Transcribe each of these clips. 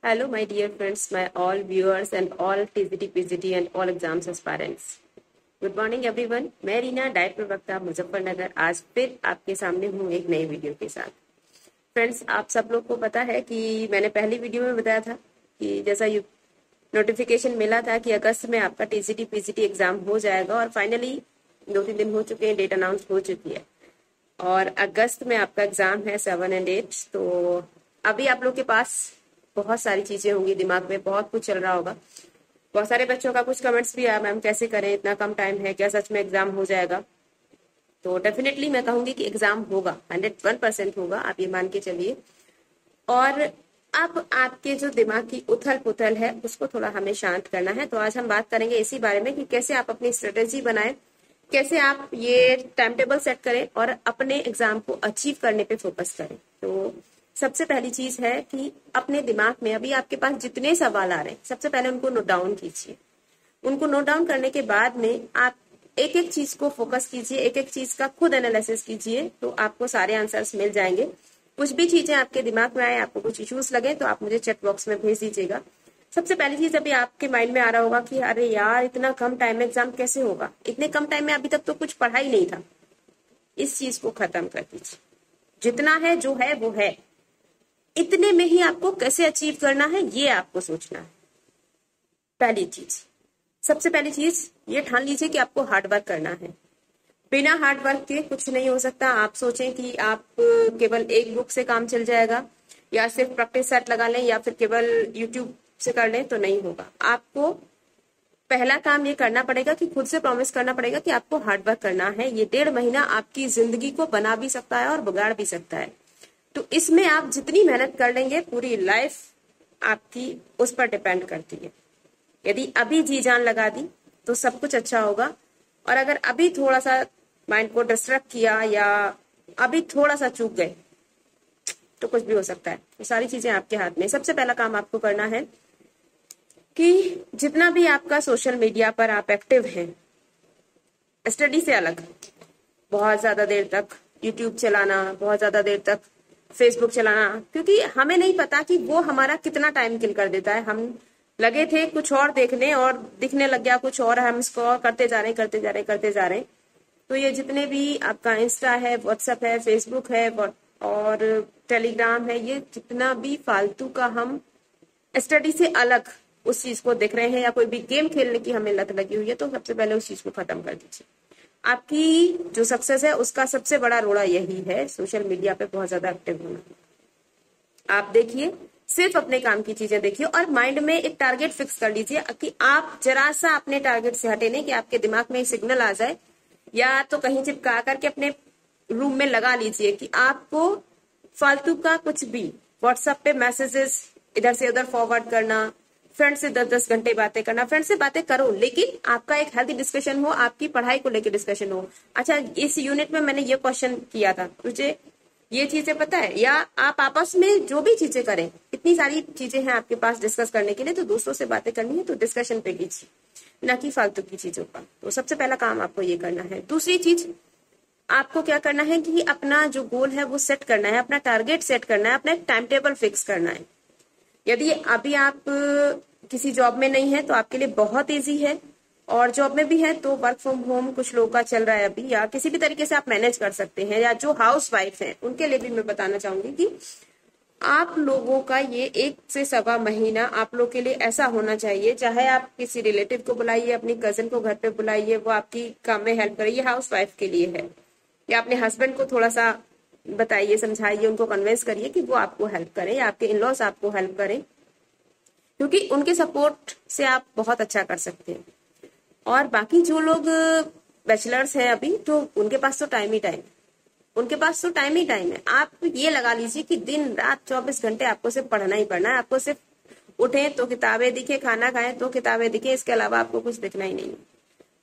Hello, my dear friends, my all viewers and all TZT, PGT and all exams aspirants. Good morning everyone. मैं Reena, diet प्रवक्ता मुजफ्फरनगर, आज फिर आपके सामने हूँ एक नई वीडियो के साथ। फ्रेंड्स, आप सब लोग को पता है कि मैंने पहली वीडियो में बताया था कि जैसा नोटिफिकेशन मिला था कि अगस्त में आपका टीजीटी पीजीटी एग्जाम हो जाएगा और फाइनली 2-3 दिन हो चुके हैं, डेट अनाउंस हो चुकी है और अगस्त में आपका एग्जाम है 7 और 8। तो अभी आप लोग के पास बहुत सारी चीजें होंगी, दिमाग में बहुत कुछ चल रहा होगा। बहुत सारे बच्चों का कुछ कमेंट्स भी आया, मैम कैसे करें, इतना कम टाइम है, क्या सच में एग्जाम हो जाएगा? तो डेफिनेटली मैं कहूंगी कि एग्जाम होगा, 101% होगा, आप ये मान के चलिए। और अब आपके जो दिमाग की उथल पुथल है उसको थोड़ा हमें शांत करना है। तो आज हम बात करेंगे इसी बारे में कि कैसे आप अपनी स्ट्रेटेजी बनाएं, कैसे आप ये टाइम टेबल सेट करें और अपने एग्जाम को अचीव करने पे फोकस करें। तो सबसे पहली चीज है कि अपने दिमाग में अभी आपके पास जितने सवाल आ रहे हैं, सबसे पहले उनको नोट डाउन कीजिए। उनको नोट डाउन करने के बाद में आप एक एक चीज को फोकस कीजिए, एक एक चीज का खुद एनालिसिस कीजिए, तो आपको सारे आंसर्स मिल जाएंगे। कुछ भी चीजें आपके दिमाग में आए, आपको कुछ इश्यूज लगे तो आप मुझे चैट बॉक्स में भेज दीजिएगा। सबसे पहली चीज अभी आपके माइंड में आ रहा होगा कि अरे यार, इतना कम टाइम में एग्जाम कैसे होगा, इतने कम टाइम में अभी तक तो कुछ पढ़ा ही नहीं था। इस चीज को खत्म कर दीजिए। जितना है जो है वो है, इतने में ही आपको कैसे अचीव करना है ये आपको सोचना है। पहली चीज, सबसे पहली चीज ये ठान लीजिए कि आपको हार्ड वर्क करना है। बिना हार्ड वर्क के कुछ नहीं हो सकता। आप सोचें कि आप केवल एक बुक से काम चल जाएगा या सिर्फ प्रैक्टिस सेट लगा लें या फिर केवल यूट्यूब से कर लें तो नहीं होगा। आपको पहला काम ये करना पड़ेगा कि खुद से प्रॉमिस करना पड़ेगा कि आपको हार्ड वर्क करना है। ये 1.5 महीना आपकी जिंदगी को बना भी सकता है और बिगाड़ भी सकता है। तो इसमें आप जितनी मेहनत कर लेंगे, पूरी लाइफ आपकी उस पर डिपेंड करती है। यदि अभी जी जान लगा दी तो सब कुछ अच्छा होगा, और अगर अभी थोड़ा सा माइंड को डिस्ट्रैक्ट किया या अभी थोड़ा सा चूक गए तो कुछ भी हो सकता है। तो सारी चीजें आपके हाथ में। सबसे पहला काम आपको करना है कि जितना भी आपका सोशल मीडिया पर आप एक्टिव हैं, स्टडी से अलग बहुत ज्यादा देर तक यूट्यूब चलाना, बहुत ज्यादा देर तक फेसबुक चलाना, क्योंकि हमें नहीं पता कि वो हमारा कितना टाइम किल कर देता है। हम लगे थे कुछ और देखने और दिखने लग गया कुछ और, हम स्क्रॉल करते जा रहे हैं। तो ये जितने भी आपका इंस्टा है, व्हाट्सएप है, फेसबुक है और टेलीग्राम है, ये जितना भी फालतू का हम स्टडी से अलग उस चीज को देख रहे हैं या कोई भी गेम खेलने की हमें लत लगी हुई है, तो सबसे पहले उस चीज को खत्म कर दीजिए। आपकी जो सक्सेस है उसका सबसे बड़ा रोड़ा यही है, सोशल मीडिया पे बहुत ज्यादा एक्टिव होना। आप देखिए, सिर्फ अपने काम की चीजें देखिए और माइंड में एक टारगेट फिक्स कर लीजिए कि आप जरा सा अपने टारगेट से हटे नहीं, कि आपके दिमाग में एक सिग्नल आ जाए या तो कहीं चिपका करके अपने रूम में लगा लीजिए कि आपको फालतू का कुछ भी व्हाट्सएप पे मैसेजेस इधर से उधर फॉरवर्ड करना, फ्रेंड से 10-10 घंटे बातें करना। फ्रेंड से बातें करो लेकिन आपका एक हेल्थी डिस्कशन हो, आपकी पढ़ाई को लेकर डिस्कशन हो। अच्छा, इस यूनिट में मैंने ये क्वेश्चन किया था, तुझे ये चीजें पता है? या आप आपस में जो भी चीजें करें, इतनी सारी चीजें हैं आपके पास डिस्कस करने के लिए, तो दोस्तों से बातें करनी है तो डिस्कशन पे कीजिए, ना कि फालतू की चीजों पर। तो सबसे पहला काम आपको ये करना है। दूसरी चीज, आपको क्या करना है कि अपना जो गोल है वो सेट करना है, अपना टारगेट सेट करना है, अपना एक टाइम टेबल फिक्स करना है। यदि अभी आप किसी जॉब में नहीं है तो आपके लिए बहुत इजी है, और जॉब में भी है तो वर्क फ्रॉम होम कुछ लोगों का चल रहा है अभी, या किसी भी तरीके से आप मैनेज कर सकते हैं। या जो हाउस वाइफ है उनके लिए भी मैं बताना चाहूंगी कि आप लोगों का ये 1 से 1.25 महीना आप लोग के लिए ऐसा होना चाहिए, चाहे आप किसी रिलेटिव को बुलाइए, अपनी कजन को घर पे बुलाइए, वो आपकी काम में हेल्प करे, ये हाउस वाइफ के लिए है। या अपने हस्बैंड को थोड़ा सा बताइए, समझाइए, उनको कन्विंस करिए कि वो आपको हेल्प करें, या आपके इन-लॉज आपको हेल्प करें, क्योंकि उनके सपोर्ट से आप बहुत अच्छा कर सकते हैं। और बाकी जो लोग बैचलर्स हैं अभी, तो उनके पास तो टाइम ही टाइम है, उनके पास तो टाइम ही टाइम है। आप ये लगा लीजिए कि दिन रात 24 घंटे आपको सिर्फ पढ़ना ही पढ़ना है। आपको सिर्फ उठे तो किताबें दिखे, खाना खाएं तो किताबें दिखे, इसके अलावा आपको कुछ दिखना ही नहीं है।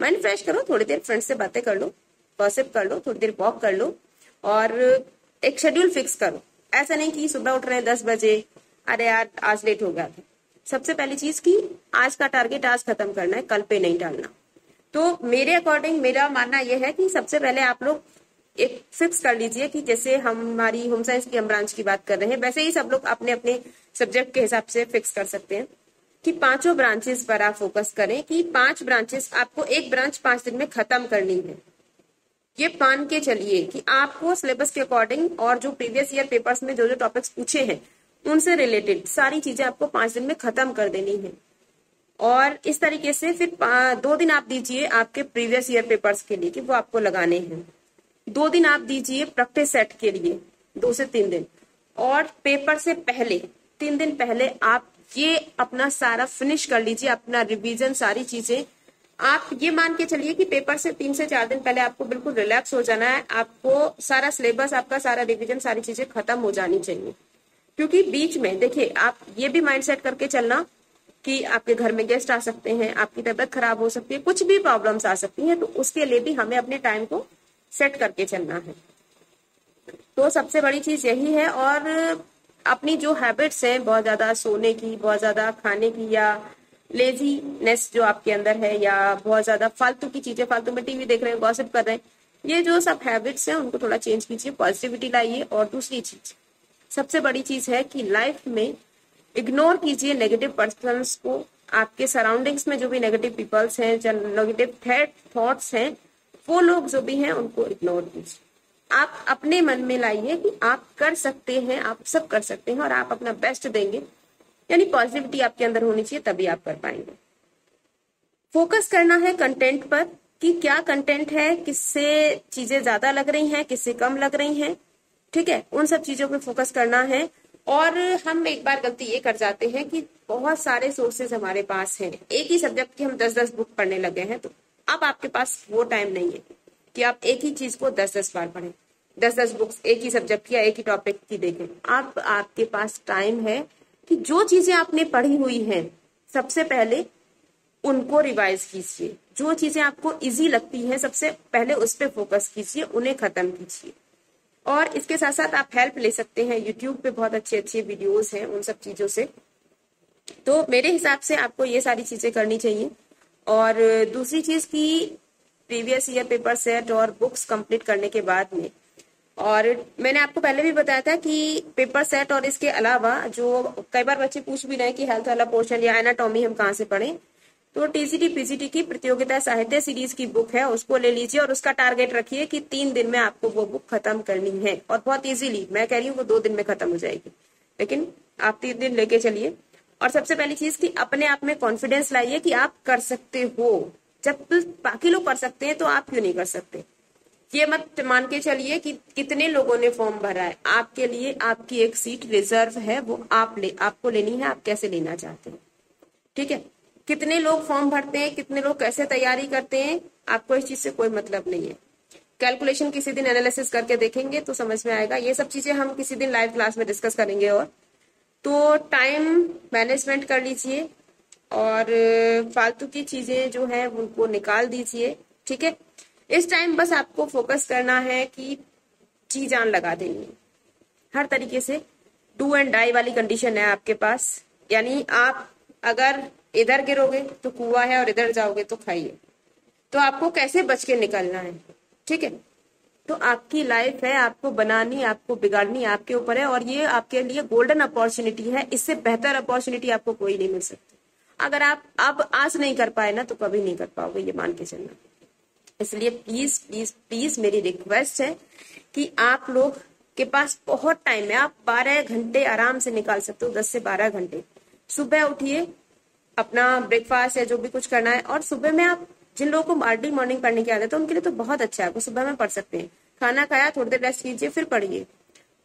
माइंड फ्रेश करो, थोड़ी देर फ्रेंड से बातें कर लो, गॉसिप कर लो, थोड़ी देर वॉक कर लो और एक शेड्यूल फिक्स करो। ऐसा नहीं कि सुबह उठ रहे हैं 10 बजे, अरे यार आज लेट हो गया था। सबसे पहली चीज की आज का टारगेट आज खत्म करना है, कल पे नहीं डालना। तो मेरे अकॉर्डिंग मेरा मानना यह है कि सबसे पहले आप लोग एक फिक्स कर लीजिए कि जैसे हमारी होम साइंस की हम ब्रांच की बात कर रहे हैं, वैसे ही सब लोग अपने अपने सब्जेक्ट के हिसाब से फिक्स कर सकते हैं कि पांचों ब्रांचेस पर आप फोकस करें कि 5 ब्रांचेस आपको, एक ब्रांच 5 दिन में खत्म करनी है। ये मान के चलिए कि आपको सिलेबस के अकॉर्डिंग और जो प्रीवियस ईयर पेपर्स में जो जो टॉपिक्स पूछे हैं उनसे रिलेटेड सारी चीजें आपको 5 दिन में खत्म कर देनी है। और इस तरीके से फिर 2 दिन आप दीजिए आपके प्रीवियस ईयर पेपर्स के लिए कि वो आपको लगाने हैं। 2 दिन आप दीजिए प्रैक्टिस सेट के लिए, 2 से 3 दिन। और पेपर से पहले 3 दिन पहले आप ये अपना सारा फिनिश कर लीजिए, अपना रिवीजन, सारी चीजें। आप ये मान के चलिए कि पेपर से 3 से 4 दिन पहले आपको बिल्कुल रिलैक्स हो जाना है। आपको सारा सिलेबस, आपका सारा रिवीजन, सारी चीजें खत्म हो जानी चाहिए। क्योंकि बीच में देखिए, आप ये भी माइंड सेट करके चलना कि आपके घर में गेस्ट आ सकते हैं, आपकी तबीयत खराब हो सकती है, कुछ भी प्रॉब्लम्स आ सकती हैं, तो उसके लिए भी हमें अपने टाइम को सेट करके चलना है। तो सबसे बड़ी चीज यही है। और अपनी जो हैबिट्स हैं, बहुत ज्यादा सोने की, बहुत ज्यादा खाने की, या लेजीनेस जो आपके अंदर है, या बहुत ज्यादा फालतू की चीजें, फालतू में टीवी देख रहे हैं, गॉसिप कर रहे हैं, ये जो सब हैबिट्स हैं उनको थोड़ा चेंज कीजिए, पॉजिटिविटी लाइए। और दूसरी चीज, सबसे बड़ी चीज है कि लाइफ में इग्नोर कीजिए नेगेटिव पर्सन्स को। आपके सराउंडिंग्स में जो भी नेगेटिव पीपल्स हैं, जो नेगेटिव थॉट्स हैं, वो लोग जो भी हैं उनको इग्नोर कीजिए। आप अपने मन में लाइए कि आप कर सकते हैं, आप सब कर सकते हैं और आप अपना बेस्ट देंगे, यानी पॉजिटिविटी आपके अंदर होनी चाहिए, तभी आप कर पाएंगे। फोकस करना है कंटेंट पर कि क्या कंटेंट है, किससे चीजें ज्यादा लग रही हैं, किससे कम लग रही हैं, ठीक है, उन सब चीजों पे फोकस करना है। और हम एक बार गलती ये कर जाते हैं कि बहुत सारे सोर्सेज हमारे पास हैं, एक ही सब्जेक्ट की हम 10-10 बुक पढ़ने लगे हैं, तो अब आपके पास वो टाइम नहीं है कि आप एक ही चीज को 10-10 बार पढ़ें, 10-10 बुक्स एक ही सब्जेक्ट की या एक ही टॉपिक की देखें। अब आपके पास टाइम है कि जो चीजें आपने पढ़ी हुई हैं सबसे पहले उनको रिवाइज कीजिए, जो चीजें आपको इजी लगती हैं सबसे पहले उस पर फोकस कीजिए, उन्हें खत्म कीजिए। और इसके साथ साथ आप हेल्प ले सकते हैं, यूट्यूब पे बहुत अच्छे अच्छे वीडियोस हैं उन सब चीजों से। तो मेरे हिसाब से आपको ये सारी चीजें करनी चाहिए। और दूसरी चीज की प्रीवियस ईयर पेपर सेट और बुक्स कंप्लीट करने के बाद में, और मैंने आपको पहले भी बताया था कि पेपर सेट और इसके अलावा जो कई बार बच्चे पूछ भी रहे हैं कि हेल्थ वाला पोर्शन या एनाटॉमी हम कहाँ से पढ़ें, तो टीसीटी पीजीटी की प्रतियोगिता साहित्य सीरीज की बुक है, उसको ले लीजिए और उसका टारगेट रखिए कि 3 दिन में आपको वो बुक खत्म करनी है। और बहुत इजीली, मैं कह रही हूँ वो 2 दिन में खत्म हो जाएगी, लेकिन आप 3 दिन लेके चलिए। और सबसे पहली चीज कि अपने आप में कॉन्फिडेंस लाइए कि आप कर सकते हो। जब बाकी लोग कर सकते हैं तो आप क्यों नहीं कर सकते। ये मत मान के चलिए कि कितने लोगों ने फॉर्म भरा है, आपके लिए आपकी एक सीट रिजर्व है, वो आपको लेनी है, आप कैसे लेना चाहते हैं, ठीक है। कितने लोग फॉर्म भरते हैं, कितने लोग कैसे तैयारी करते हैं, आपको इस चीज से कोई मतलब नहीं है। कैलकुलेशन किसी दिन एनालिसिस करके देखेंगे तो समझ में आएगा। ये सब चीजें हम किसी दिन लाइव क्लास में डिस्कस करेंगे। और तो टाइम मैनेजमेंट कर लीजिए और फालतू की चीजें जो है उनको निकाल दीजिए, ठीक है। इस टाइम बस आपको फोकस करना है कि जी जान लगा देनी है हर तरीके से। डू एंड डाई वाली कंडीशन है आपके पास, यानी आप अगर इधर गिरोगे तो कुआं है और इधर जाओगे तो खाई है, तो आपको कैसे बच के निकलना है, ठीक है। तो आपकी लाइफ है, आपको बनानी, आपको बिगाड़नी आपके ऊपर है। और ये आपके लिए गोल्डन अपॉर्चुनिटी है, इससे बेहतर अपॉर्चुनिटी आपको कोई नहीं मिल सकती। अगर आप अब आज नहीं कर पाए ना तो कभी नहीं कर पाओगे, ये मान के चलना। इसलिए प्लीज प्लीज प्लीज मेरी रिक्वेस्ट है कि आप लोग के पास बहुत टाइम है, आप 12 घंटे आराम से निकाल सकते हो, 10 से 12 घंटे। सुबह उठिए, अपना ब्रेकफास्ट या जो भी कुछ करना है, और सुबह में आप जिन लोगों को अर्ली मॉर्निंग पढ़ने की आदत है उनके लिए तो बहुत अच्छा है, वो सुबह में पढ़ सकते हैं। खाना खाया, थोड़ी देर रेस्ट कीजिए, फिर पढ़िए।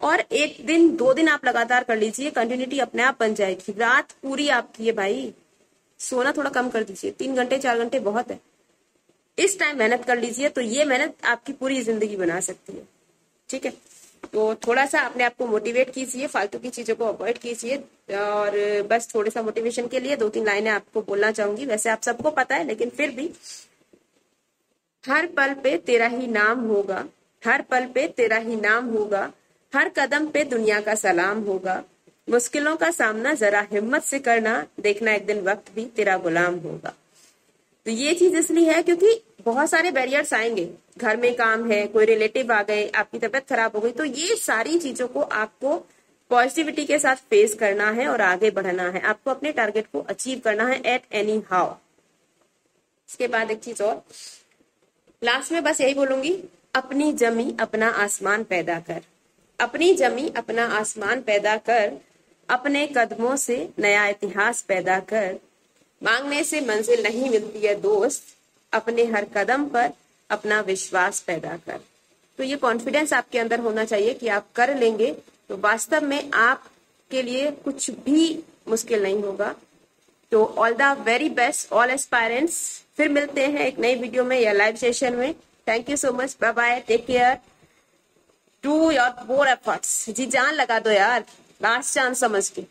और 1 दिन 2 दिन आप लगातार कर लीजिए, कंटिन्यूटी अपने आप बन जाएगी। रात पूरी आपकी है भाई, सोना थोड़ा कम कर दीजिए, 3 घंटे 4 घंटे बहुत है। इस टाइम मेहनत कर लीजिए, तो ये मेहनत आपकी पूरी जिंदगी बना सकती है, ठीक है। तो थोड़ा सा अपने आप को मोटिवेट कीजिए, फालतू की चीजों को अवॉइड कीजिए। और बस थोड़े सा मोटिवेशन के लिए 2-3 लाइनें आपको बोलना चाहूंगी, वैसे आप सबको पता है लेकिन फिर भी। हर पल पे तेरा ही नाम होगा, हर पल पे तेरा ही नाम होगा, हर कदम पे दुनिया का सलाम होगा। मुश्किलों का सामना जरा हिम्मत से करना, देखना एक दिन वक्त भी तेरा गुलाम होगा। तो ये चीज इसलिए है क्योंकि बहुत सारे बैरियर्स आएंगे, घर में काम है, कोई रिलेटिव आ गए, आपकी तबीयत खराब हो गई, तो ये सारी चीजों को आपको पॉजिटिविटी के साथ फेस करना है और आगे बढ़ना है। आपको अपने टारगेट को अचीव करना है एट एनी हाउ। इसके बाद एक चीज और लास्ट में बस यही बोलूंगी, अपनी जमी अपना आसमान पैदा कर, अपनी जमी अपना आसमान पैदा कर, अपने कदमों से नया इतिहास पैदा कर, मांगने से मंजिल नहीं मिलती है दोस्त, अपने हर कदम पर अपना विश्वास पैदा कर। तो ये कॉन्फिडेंस आपके अंदर होना चाहिए कि आप कर लेंगे, तो वास्तव में आपके लिए कुछ भी मुश्किल नहीं होगा। तो all the very best all aspirants. फिर मिलते हैं एक नई वीडियो में या लाइव सेशन में। Thank you so much, bye bye, take care, do your more efforts. जी जान लगा दो यार, लास्ट चांस समझ के।